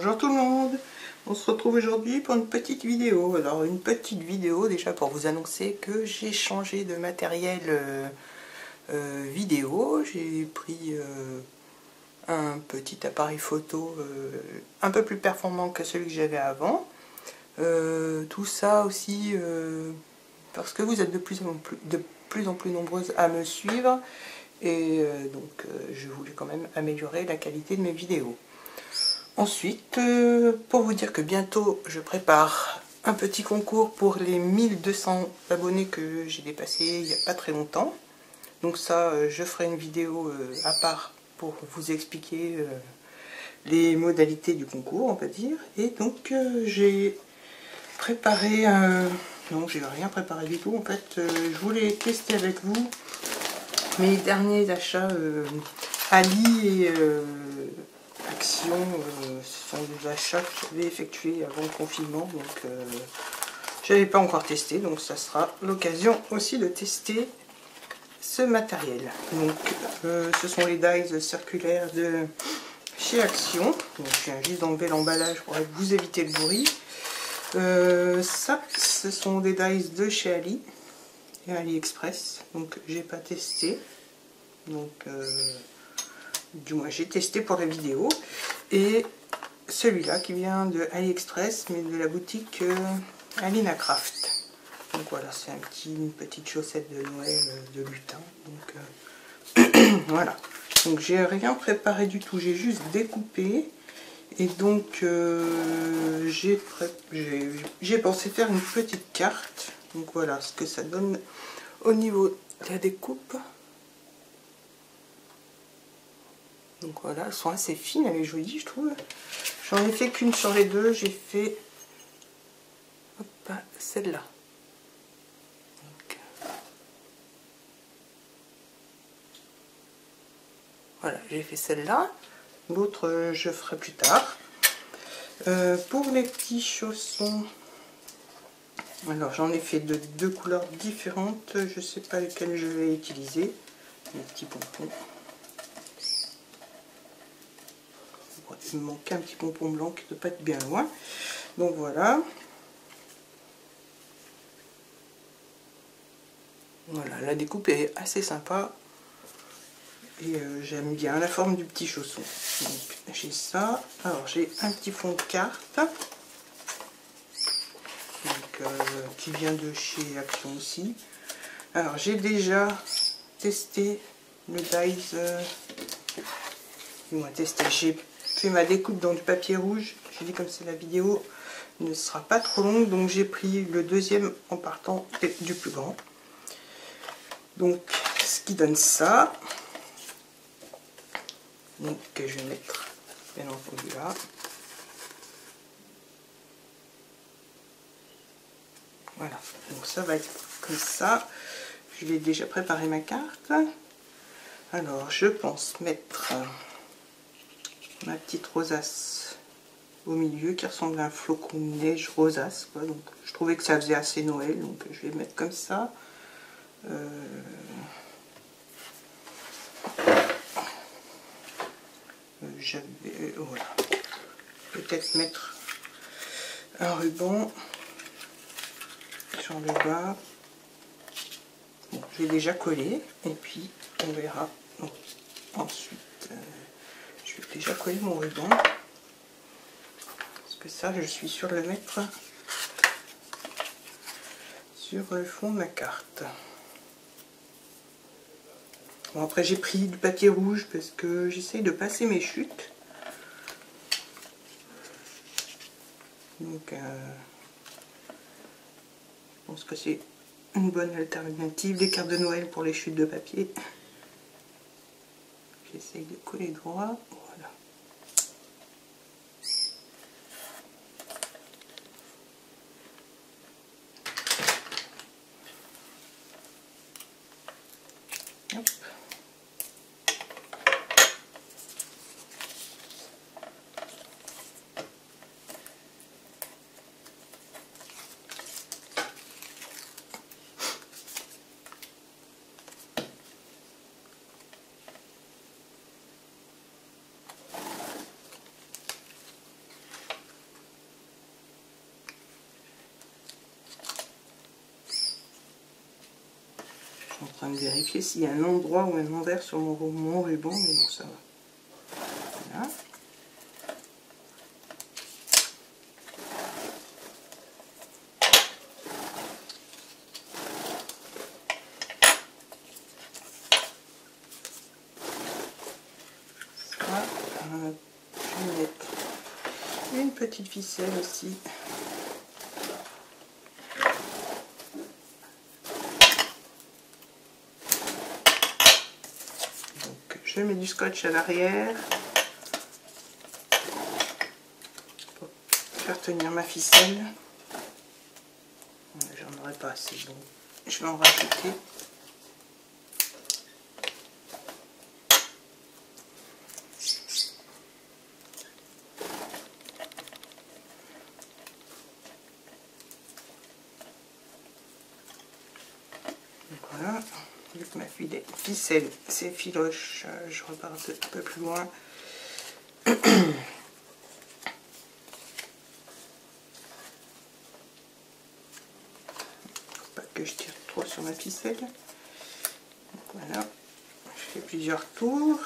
Bonjour tout le monde, on se retrouve aujourd'hui pour une petite vidéo. Alors une petite vidéo déjà pour vous annoncer que j'ai changé de matériel vidéo. J'ai pris un petit appareil photo un peu plus performant que celui que j'avais avant. Tout ça aussi parce que vous êtes de plus en plus nombreuses à me suivre et donc je voulais quand même améliorer la qualité de mes vidéos. Ensuite, pour vous dire que bientôt je prépare un petit concours pour les 1200 abonnés que j'ai dépassé il n'y a pas très longtemps. Donc ça, je ferai une vidéo à part pour vous expliquer les modalités du concours, on va dire. Et donc j'ai préparé un... Non, j'ai rien préparé du tout. En fait, je voulais tester avec vous mes derniers achats Ali et Action. Ce sont des achats que j'avais effectués avant le confinement, donc je n'avais pas encore testé, donc ça sera l'occasion aussi de tester ce matériel. Donc ce sont les dies circulaires de chez Action. Donc je viens juste d'enlever l'emballage pour vous éviter le bruit. Ça, ce sont des dies de chez Ali et AliExpress, donc j'ai pas testé. Donc du moins j'ai testé pour la vidéo. Et celui-là qui vient de AliExpress, mais de la boutique Alina Craft. Donc voilà, c'est une petite chaussette de Noël de lutin. Donc voilà. Donc j'ai rien préparé du tout, j'ai juste découpé. Et donc j'ai pensé faire une petite carte. Donc voilà ce que ça donne au niveau de la découpe. Donc voilà, elles sont assez fines, elle est jolie je trouve. J'en ai fait qu'une sur les deux, j'ai fait celle-là. Voilà, j'ai fait celle-là. L'autre je ferai plus tard. Pour les petits chaussons, alors j'en ai fait de deux couleurs différentes. Je sais pas lesquelles je vais utiliser. Les petits pompons. Il me manquait un petit pompon blanc qui ne doit pas être bien loin. Donc voilà. Voilà, la découpe est assez sympa. Et j'aime bien la forme du petit chausson. Donc j'ai ça. Alors j'ai un petit fond de carte. Donc, qui vient de chez Action aussi. Alors j'ai déjà testé le dies. J'ai fait ma découpe dans du papier rouge. J'ai dit comme c'est la vidéo ne sera pas trop longue, donc j'ai pris le deuxième en partant du plus grand. Donc ce qui donne ça. Donc que je vais mettre bien entendu là. Voilà, donc ça va être comme ça. Je l'ai déjà préparé ma carte. Alors je pense mettre ma petite rosace au milieu qui ressemble à un flocon de neige rosace, quoi. Donc je trouvais que ça faisait assez Noël, donc je vais mettre comme ça. Voilà, peut-être mettre un ruban sur le bas. Bon, je vais déjà coller et puis on verra. Donc, ensuite je vais déjà coller mon ruban parce que ça je suis sûre de le mettre sur le fond de ma carte. Bon, après j'ai pris du papier rouge parce que j'essaye de passer mes chutes. Donc je pense que c'est une bonne alternative, des cartes de Noël pour les chutes de papier. J'essaye de coller droit, voilà. Hop. suis en train de vérifier s'il y a un endroit ou un envers sur mon ruban, mais bon, ça va. Voilà. Ça, je vais mettre une petite ficelle aussi. Donc, je mets du scotch à l'arrière pour faire tenir ma ficelle. J'en aurai pas assez, donc je vais en rajouter. Voilà, vu que ma ficelle s'effiloche, je repars un peu plus loin. Faut pas que je tire trop sur ma ficelle. Donc voilà, je fais plusieurs tours.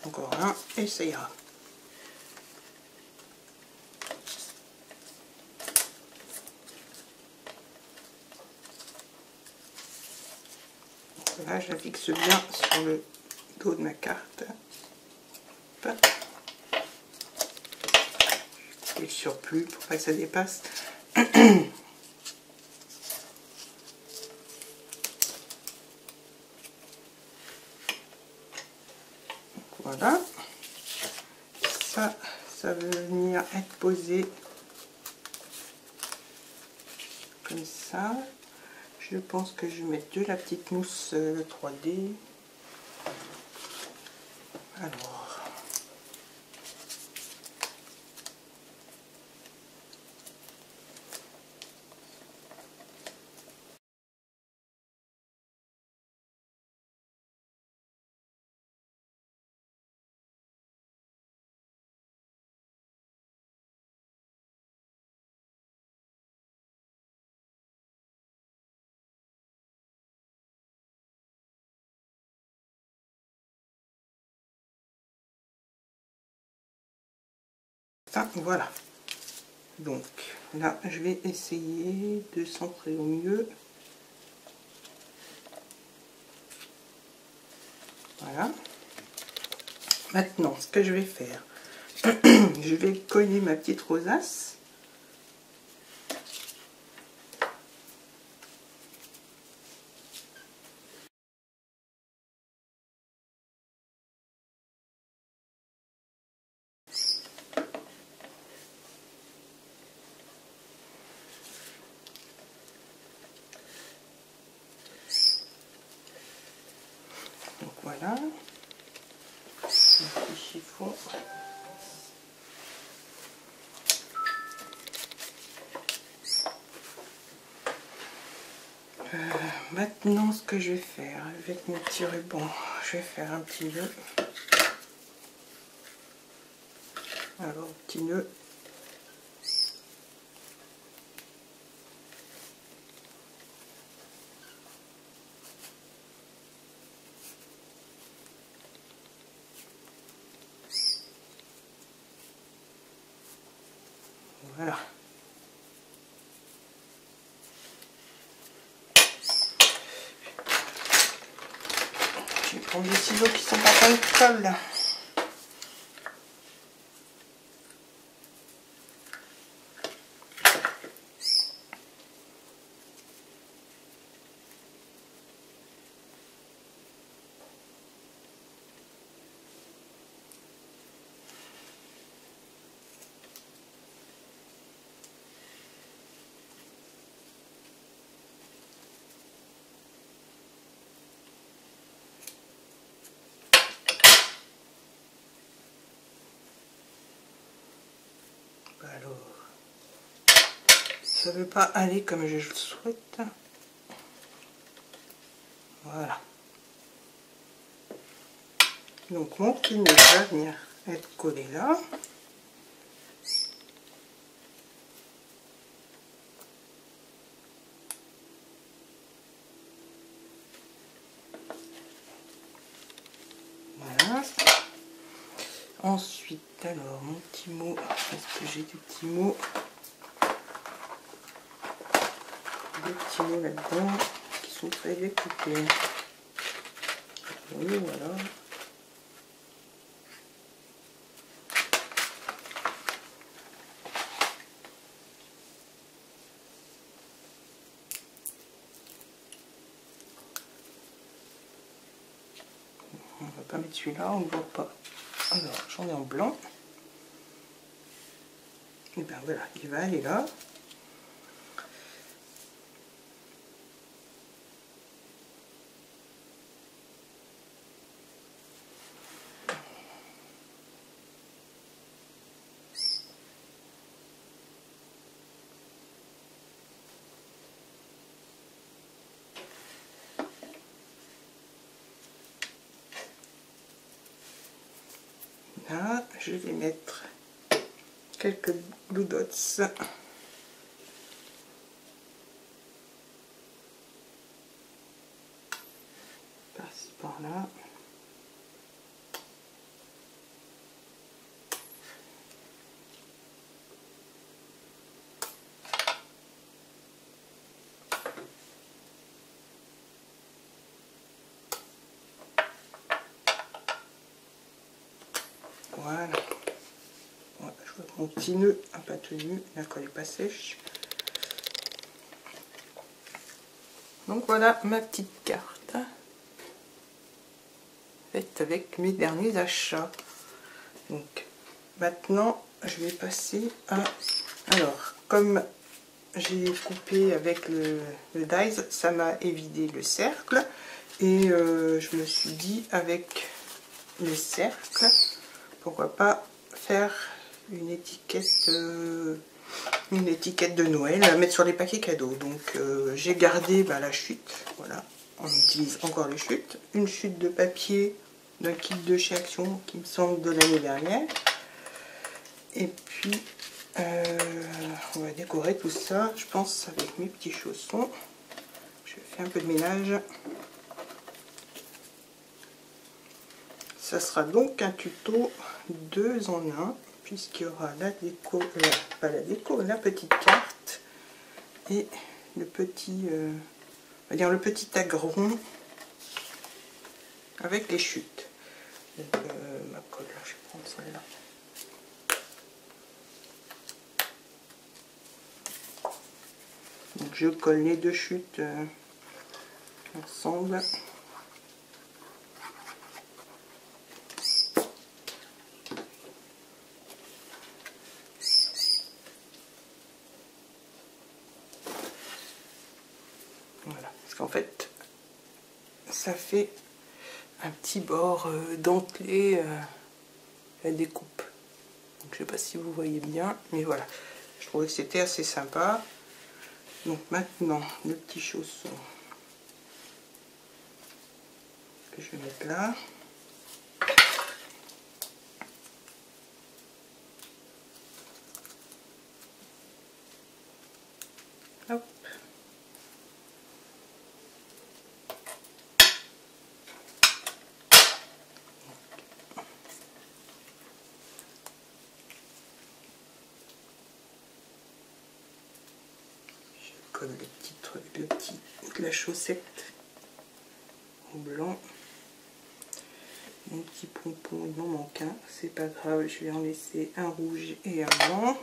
Encore un et ça ira. Donc là, je la fixe bien sur le dos de ma carte. Hop. Et le surplus pour pas que ça dépasse. Voilà. Ça va venir être posé comme ça. Je pense que je vais mettre de la petite mousse 3D. Alors, voilà. Donc là, je vais essayer de centrer au mieux. Voilà. Maintenant, ce que je vais faire, je vais coller ma petite rosace. Donc voilà, un petit chiffon. Maintenant, ce que je vais faire avec mon petit ruban, je vais faire un petit nœud. Alors, petit nœud. Voilà. Je vais prendre des ciseaux qui sont pas pleins de colle. Alors, ça ne veut pas aller comme je le souhaite. Voilà. Donc mon kit va venir être collé là. Voilà. Ensuite, alors mon petit mot, est-ce que j'ai des petits mots? Des petits mots là-dedans qui sont très découpés. Oui, voilà. On va pas mettre celui-là, on ne voit pas. Alors, j'en ai en blanc. Et ben voilà, il va aller là. Là, je vais mettre quelques blue dots par-ci par-là. Voilà. Ouais, je vois que mon petit nœud n'a pas tenu, la colle n'est pas sèche. Donc voilà ma petite carte faite avec mes derniers achats. Donc maintenant je vais passer à... Alors comme j'ai coupé avec le dies, ça m'a évidé le cercle et je me suis dit avec les cercles, pourquoi pas faire une étiquette de Noël à mettre sur les paquets cadeaux. Donc j'ai gardé la chute, voilà, on utilise encore les chutes, une chute de papier d'un kit de chez Action qui me semble de l'année dernière, et puis on va décorer tout ça, je pense, avec mes petits chaussons. Je fais un peu de ménage. Ça sera donc un tuto 2 en 1, puisqu'il y aura la déco, pas la déco, la petite carte et le petit, on va dire le petit tag rond avec les chutes. Donc, ma colle, je vais prendre celle-là. Donc je colle les deux chutes ensemble. Voilà, parce qu'en fait, ça fait un petit bord dentelé à découpe. Donc, je sais pas si vous voyez bien, mais voilà. Je trouvais que c'était assez sympa. Donc maintenant, le petit chausson que je vais mettre là. Hop. Je colle le petit truc, la chaussette en blanc. Mon petit pompon, il m'en manque un, c'est pas grave, je vais en laisser un rouge et un blanc.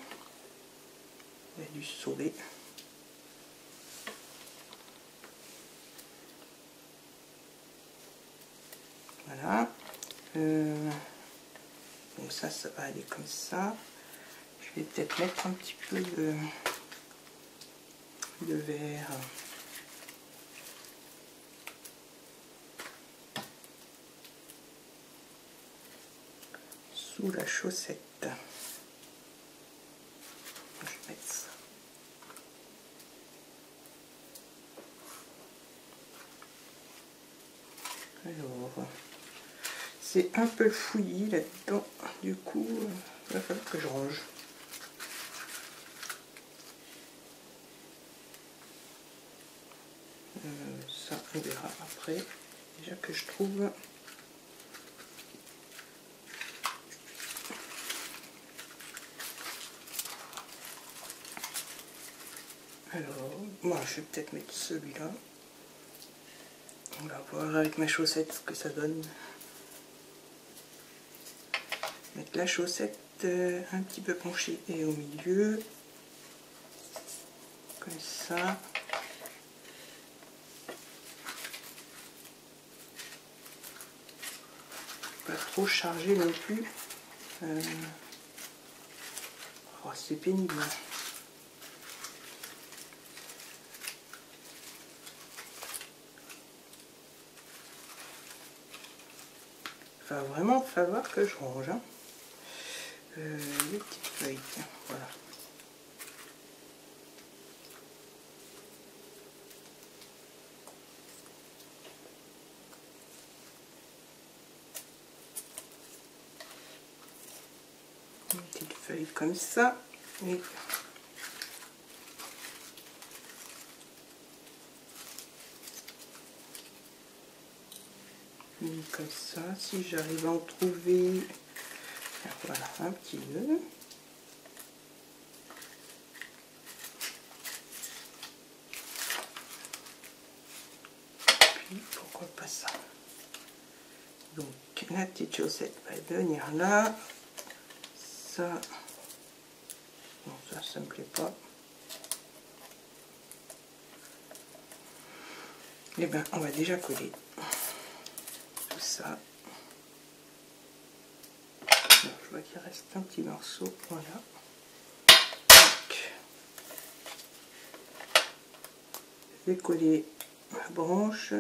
Il a dû se sauver. Voilà. Donc ça va aller comme ça. Je vais peut-être mettre un petit peu de vert. Sous la chaussette. Je vais mettre ça. Alors, c'est un peu fouillis là-dedans, du coup, il va falloir que je range. Ça, on verra après. Déjà que je trouve. Alors, moi, je vais peut-être mettre celui-là. On va voir avec ma chaussette ce que ça donne. Mettre la chaussette un petit peu penchée et au milieu. Comme ça. Pas trop chargé non plus. Oh, c'est pénible. Il va vraiment falloir que je range. Hein. Les petites feuilles, tiens, voilà. Une petite feuille comme ça. Et comme ça, si j'arrive à en trouver, voilà, un petit nœud. Puis pourquoi pas ça. Donc la petite chaussette va venir là. Ça, non, ça me plaît pas. Et ben, on va déjà coller tout ça. Bon, je vois qu'il reste un petit morceau, voilà. Donc, je vais coller la branche.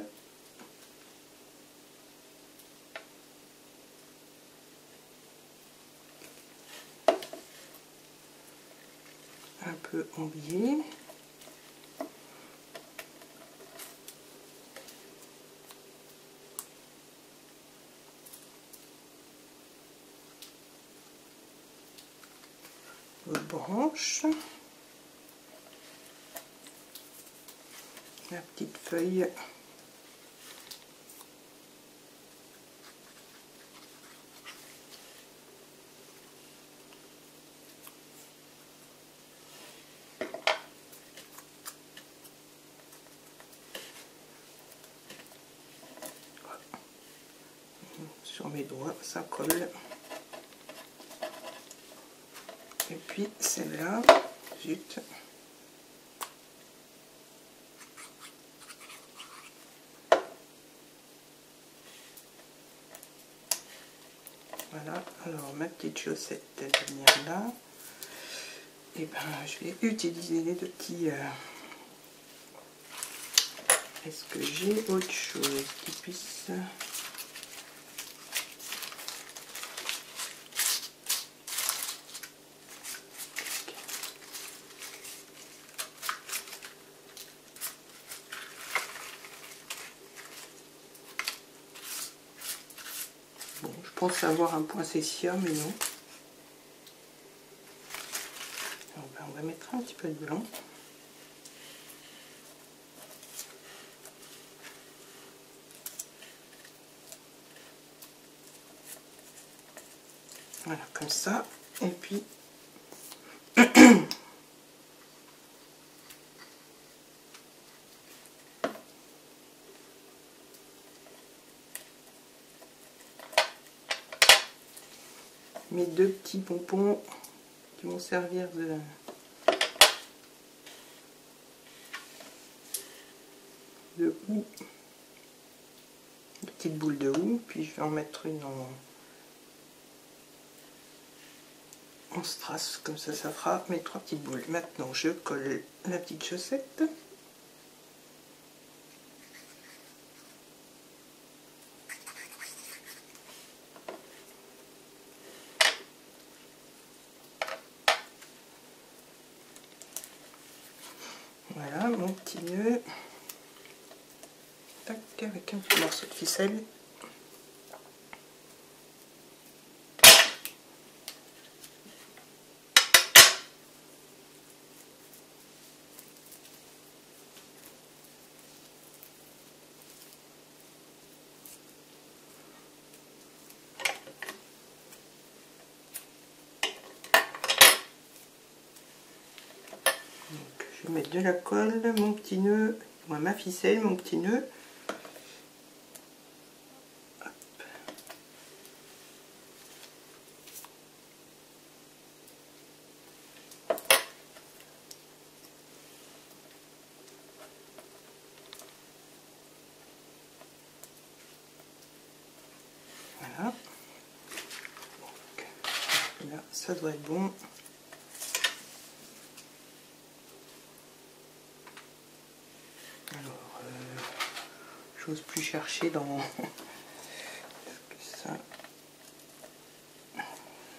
Un peu en biais. Branche, la petite feuille, sur mes doigts, ça colle. Et puis celle-là, zut. Voilà, alors ma petite chaussette, elle va venir là. Et ben je vais utiliser les deux petits. Est-ce que j'ai autre chose qui puisse. Bon, je pense avoir un poinsettia, mais non. Alors, ben, on va mettre un petit peu de blanc. Voilà, comme ça. Et puis mes deux petits pompons qui vont servir de houe, une petite boule de houe, puis je vais en mettre une en strass, comme ça fera mes trois petites boules. Maintenant je colle la petite chaussette. Voilà mon petit nœud. Tac, avec un petit morceau de ficelle. Je vais mettre de la colle, mon petit nœud, ma ficelle, mon petit nœud. Voilà. Donc, là, ça doit être bon. Alors, j'ose plus chercher dans ça.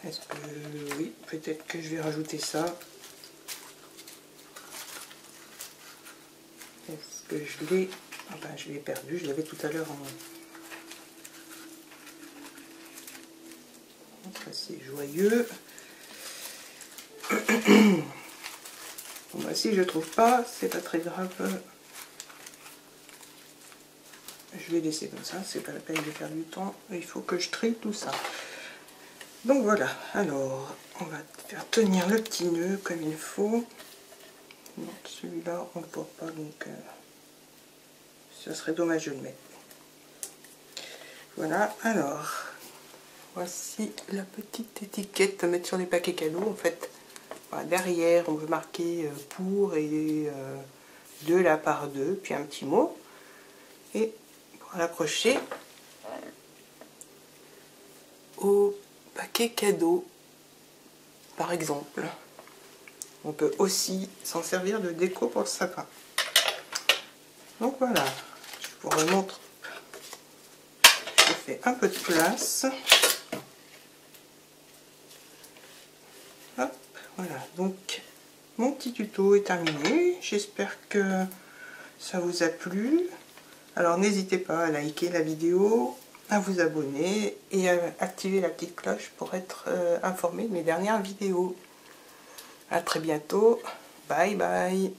Est-ce que oui, peut-être que je vais rajouter ça. Est-ce que je l'ai... Enfin, je l'ai perdu, je l'avais tout à l'heure en... C'est joyeux. Bon, bah, si je trouve pas, c'est pas très grave. Je vais laisser comme ça, c'est pas la peine de perdre du temps. Il faut que je trie tout ça. Donc voilà, alors on va faire tenir le petit nœud comme il faut. Non, celui-là on ne le porte pas, donc ça serait dommage de le mettre. Voilà, alors voici la petite étiquette à mettre sur les paquets cadeaux. En fait, voilà, derrière on veut marquer pour et de la part de, puis un petit mot. Et pour l'accrocher au paquet cadeau, par exemple. On peut aussi s'en servir de déco pour le sapin. Donc voilà, je vous remontre. Je fais un peu de place. Hop, voilà, donc mon petit tuto est terminé. J'espère que ça vous a plu. Alors n'hésitez pas à liker la vidéo, à vous abonner et à activer la petite cloche pour être informé de mes dernières vidéos. À très bientôt. Bye bye.